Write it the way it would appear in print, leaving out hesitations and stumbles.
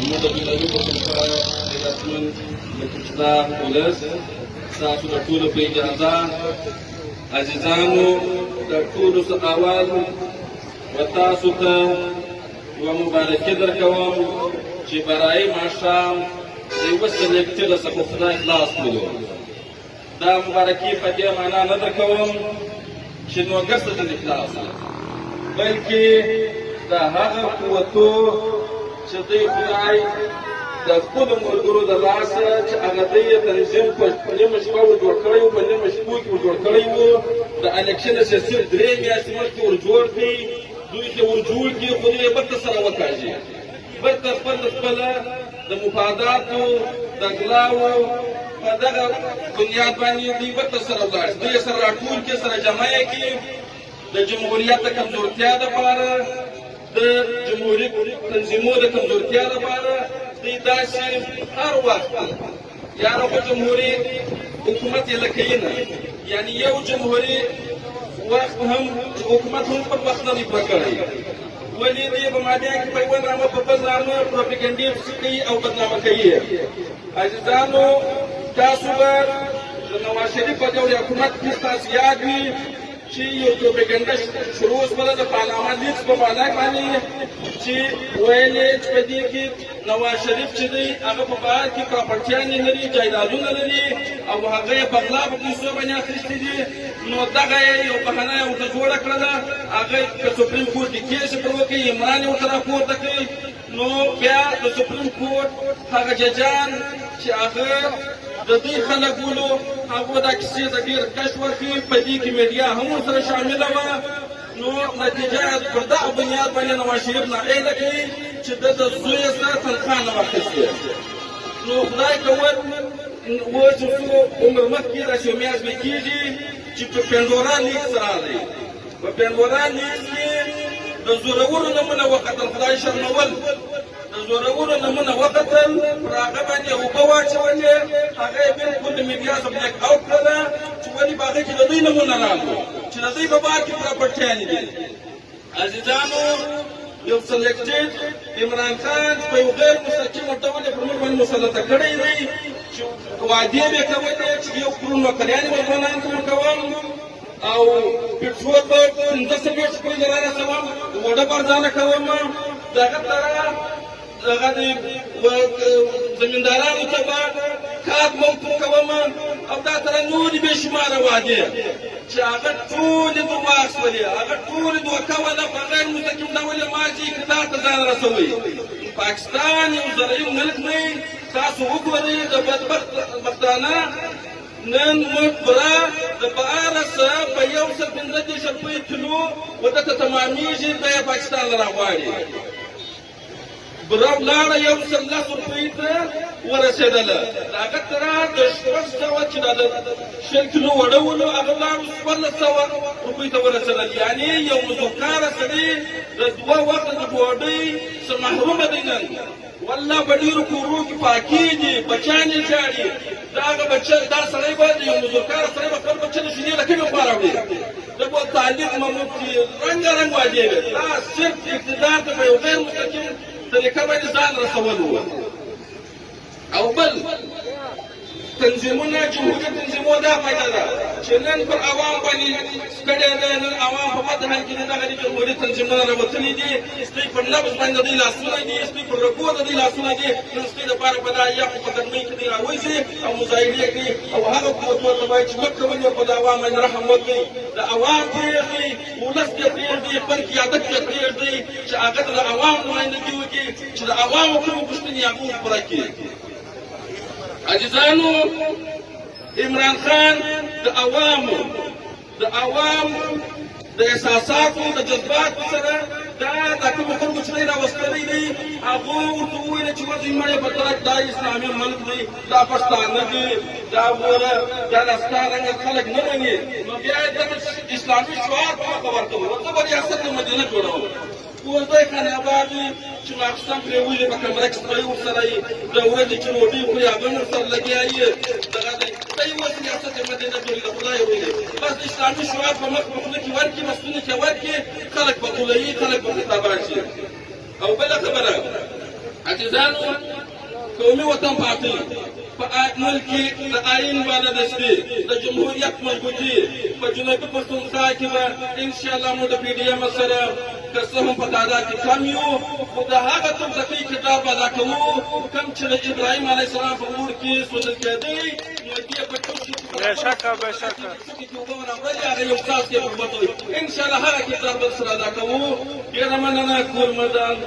زموږ د بېلابېلو څخه غیرتمن اسلام ولس ستاسو د ټولو په اجازه عزیزانو د ټولو څخه اول و تاسو ته یوه مبارکي درکوم چې برای ماښام د یوه سلیکټره څخه خدای خلاص کړلو. دا مبارکي په دې معنا نه درکوم چې نوګر څخه دې خلاص بلکې د هغه قوتو چې دوی خدای د خپلو ملګرو د لاسه چې هغه دوی یې تنظیم په نیمه شپه ورجوړ کړی و، په نیمه شپو کې ورجوړ کړی و. د الکشن سیاسي 3 میاشتې مخکې ورجوړ کړي، دوی چې ورجوړ کړي خو دوی یې بېرته سره وکاږي، بېرته خپله د مفاداتو د غلاو په دغه بنیاد باندې دوی بېرته سره ولاړ شي، دوی یې سره راټول کړي، سره جمع یې کړي د جمهوریت د کمزورتیا دپاره، د جمهوري تنظیمونو د کمزورتیا دپاره. دوی داسې هر وخت یاره خو جمهوري حکومت یې لکه یې نه، یعنې یو جمهوري وخت هم حکومت هم پر وخت نه دی پوره کړی، ولې دوی په مالیه کې په یوه نامه په بل نامه پروپیګنډې کوي او بدنامه کوي. عزیزانو تاسو به د نواز شریف په ډول حکومت کې ستاسو یاد وي چې یو پروپیګنډه شروع شوله د پارلمان لیکس په معنا باندې چې ویل یې چې په دې کې نواز شریف چې دی هغه په بهر کې پراپرټیانې لري، جایدادونه لري او هغه یې په غلا په پیسو باندې اخیستي دي. نو دغه یو بهانه یې ورته جوړه کړله، هغه که سپریم کورټ کې کیس پرې وکړي، عمران یې ورته راپورته کړي. نو بیا د سپریم کورټ هغه ججان چې هغه د دوی خلک بولو هغو دا کیسې ته ډېر کش ورکوي، په دې کې میډیا هم ورسره شامله وه. نو نتیجه پر دغه بنیاد باندې نواز شریف ناقیده کوي چې ده د زوی یې سره تنخوا نه واخیستې. نو خدای کول اوس یو څو عمر مخکې داسې یو میاشت به کېږي چې په پنډورا لیکس راغی، په پنډورا لیکس کې د زورورو نومونه وکتل، خدای شرمول د زورورو نومونه وکتل، پر هغه باندې اوبه واچولې، هغه یې بلکل د میډیا څخه بلیک اوټ کړله چې ولې په هغه کې د دوی نومونه راغلو چې د دوی په بار کې پراپرټیانې دي. عزیزانو یو سلیکټډ عمران خان په یو غیر مستقیمه ډول یې پر موږ باندې مسلطه کړی دی چې وعدې به یې کولې چې یو کروڑ نوکریانې به افغانانو ته ورکوم او پټرول به 15 پورې رارسوم، وډه به ارزانه کوم، دغه طرح هغه د زمیندارانو ته به کار موقوف کوم او دا طرح نورې بې شماره وعدې چې هغه ټولې درواغ شولې، هغه ټولې دوکه وله په غیر مستقیم ډول یې ماضي اقتدار ته ځان رسوئ. پاکستان یو زرعي ملک دی، تاسو وګورئ د بدبختانه نن موږ پوره د 1200 په 115 روپۍ کیلو ودته تمامیږي، بیا یې پاکستان له راغواړي. بره ولاړه 110 روپۍ ته ورسېدله، د هغه طرح د 600 چې دا د 20 کیلو وړه ولو هغه ولاړو 1400 روپۍ ته ورسېدل. یعنې یو مزدورکاره سړي د 2 وخته د ډوډۍ څخه محرومه دی نن. والله په ډېرو کورو کې پاکي دي، بچیان یې ژاړي. دا سړی به د یو مزدورکاره سړی به خپل بچه د شیدې له کومې خوا راوړي؟ د به تعلیق ممکن رنګارنګ وعدې وې. دا صرف اقتدار ته په یو غیر مستقیم طریقه باندې ځان رسول و. او بل تنظیمونه جمهوري تنظیمونو دا فایده ده چې نن پر عوام باندې ستړی دی، نن عوام په بد حال کې دي، دغه د جمهوري تنظیمونه راوتلي دي، ستوی پر نبض باندې د دوی لاسونه دي، ستوی پر رګو د دوی لاسونه دي، نن ستوی دپاره په دا یخو په ګرمۍ کې دوی راوځي او مظاهرې کوي او هغه قوتونو ته وایي چې مه کوئ په د عوام باندې رحم وکړئ، د عوام پرېږدئ، ولس یې پرېږدئ، خپل قیادت یې پرېږدئ چې هغه د عوام نمایندګي وکړي، چې د عوامو کومې پوښتنې هغه پوره کړي. عزیزانو عمران خان د عوامو د احساساتو د جذباتو سره دا د کومو خلکو چې دی راوستلی دی، هغو ورته وویل چې ورځئ مړې په طرف دا اسلامي ملک دی، دا پښتانه دي، دا ګوره دا د ستا رنګه خلک نه مني. نو بیا یې دغه اسلامي شعار په مخه ورکوو، زه به ریاست د مدینه جوړوم. اوس دی خان آباد وي چې ماخستن پرې ولي په کمره کې سړی ورسره یي، د ورځې چې ډوډۍ خوري هغه هم ورسره لګیا یي، دغه دی دی اوس ریاست مدینه جوړوي، د خدای ویلې بس د اسلامي شعار په مخ په خوله کې ورکړي، مسؤلینو کې ورکړي، خلک به غولوي، خلک به خطابان شي. او بله خبره عزیزانو قومي وطن پارټي په ملک کې د آئین بالادستي د جمهوریت مضبوطي په جنوبي پښتونخوا کې به انشاءالله موږ د پی ډي ایم سره که څه هم په تعداد کې کم یو خو د هغه طبقې کتاب ادا کوو کوم چې د ابراهیم علیه السلام په اور کې سوځل کېدی نو دې په ټول کې بېشکه هغه یو څاڅکی په بطوي انشاءالله هغه کتاب به سره ادا کوو ډېره مننه کور مدان